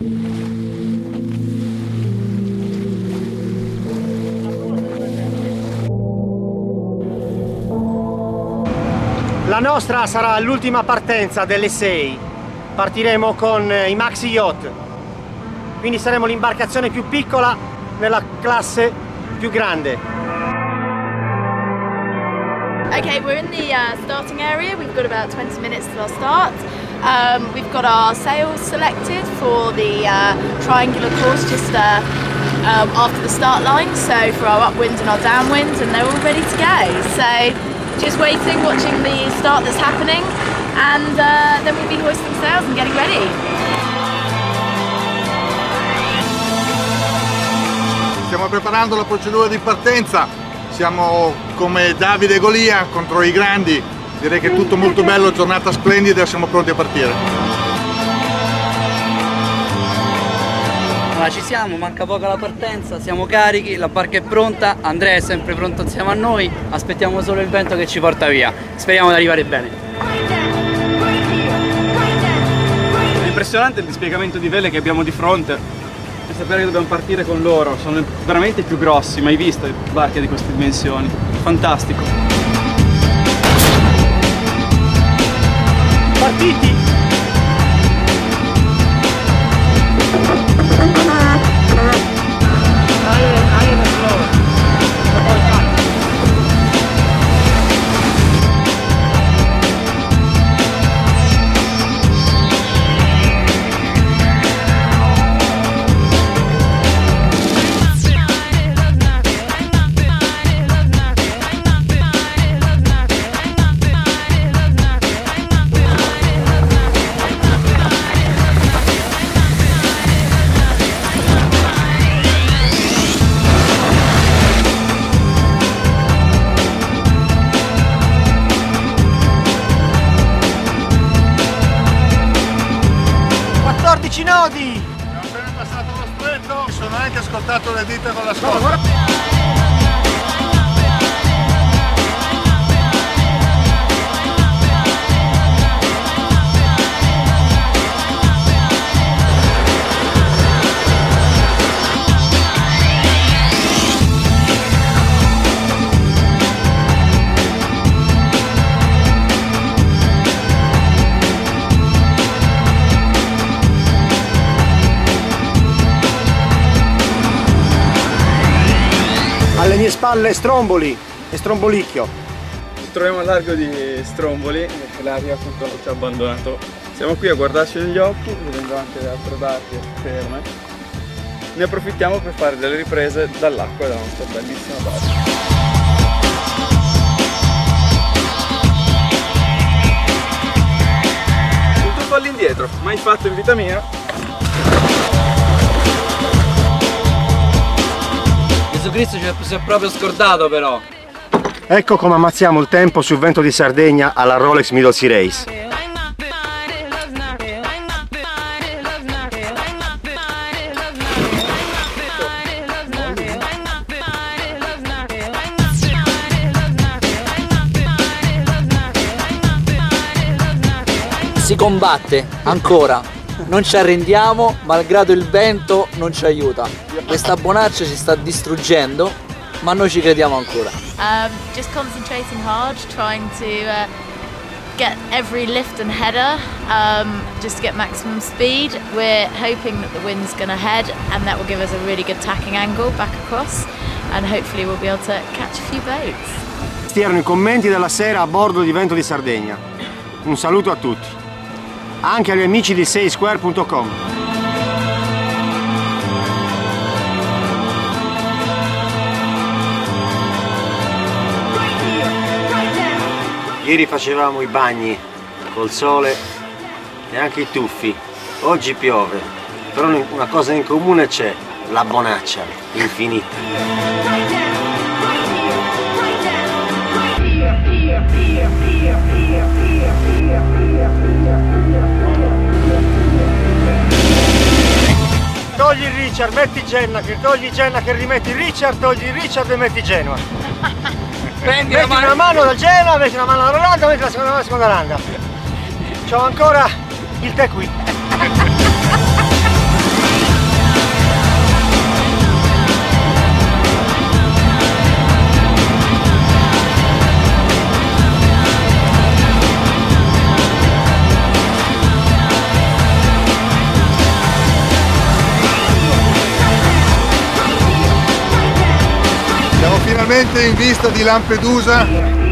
La nostra sarà l'ultima partenza delle 6. Partiremo con i maxi yacht, quindi saremo l'imbarcazione più piccola nella classe più grande. Okay, we're in the starting area. We've got about 20 minutes till our start. We've got our sails selected for the triangular course just after the start line, so for our upwind and our downwind, and they're all ready to go. So just waiting, watching the start that's happening, and then we'll be hoisting sails and getting ready. Stiamo preparando la procedura di partenza, siamo come Davide e Golia contro i grandi, direi che è tutto molto bello, giornata splendida, siamo pronti a partire. Ma ci siamo, manca poco alla partenza, siamo carichi, la barca è pronta, Andrea è sempre pronto insieme a noi, aspettiamo solo il vento che ci porta via, speriamo di arrivare bene. È impressionante il dispiegamento di vele che abbiamo di fronte e sapere che dobbiamo partire con loro, sono veramente i più grossi, mai viste barche di queste dimensioni, fantastico. Partiti! Nodi! Abbiamo appena passato lo stretto, mi sono anche ascoltato le dita con la scossa. Alle mie spalle Stromboli e Strombolicchio. Ci troviamo al largo di Stromboli, l'aria appunto ci ha abbandonato. Siamo qui a guardarci negli occhi, vedendo anche le altre barche ferme. Ne approfittiamo per fare delle riprese dall'acqua della nostra bellissima barca. Un tuffo all'indietro, mai fatto in vita mia. Gesù Cristo ci è proprio scordato però. Ecco come ammazziamo il tempo sul vento di Sardegna alla Rolex Middle Sea Race. Si combatte ancora, non ci arrendiamo, malgrado il vento non ci aiuta. Questa bonaccia ci sta distruggendo, ma noi ci crediamo ancora. Just concentrating hard, trying to get every lift and header, just to get maximum speed. We're hoping that the wind's going to head, and that will give us a really good tacking angle back across, and hopefully we'll be able to catch a few boats. Questi erano i commenti della sera a bordo di Vento di Sardegna. Un saluto a tutti, anche agli amici di sailsquare.com. Ieri facevamo i bagni col sole e anche i tuffi, oggi piove, però una cosa in comune c'è, la bonaccia infinita. Togli il Richard, metti Genna, che togli Genna che rimetti Richard, togli il Richard e metti Genoa. Prendi metti una mano da Genoa, metti una mano alla Rolanda, metti la seconda Rolanda. C'ho ancora il tè qui. finalmente in vista di Lampedusa.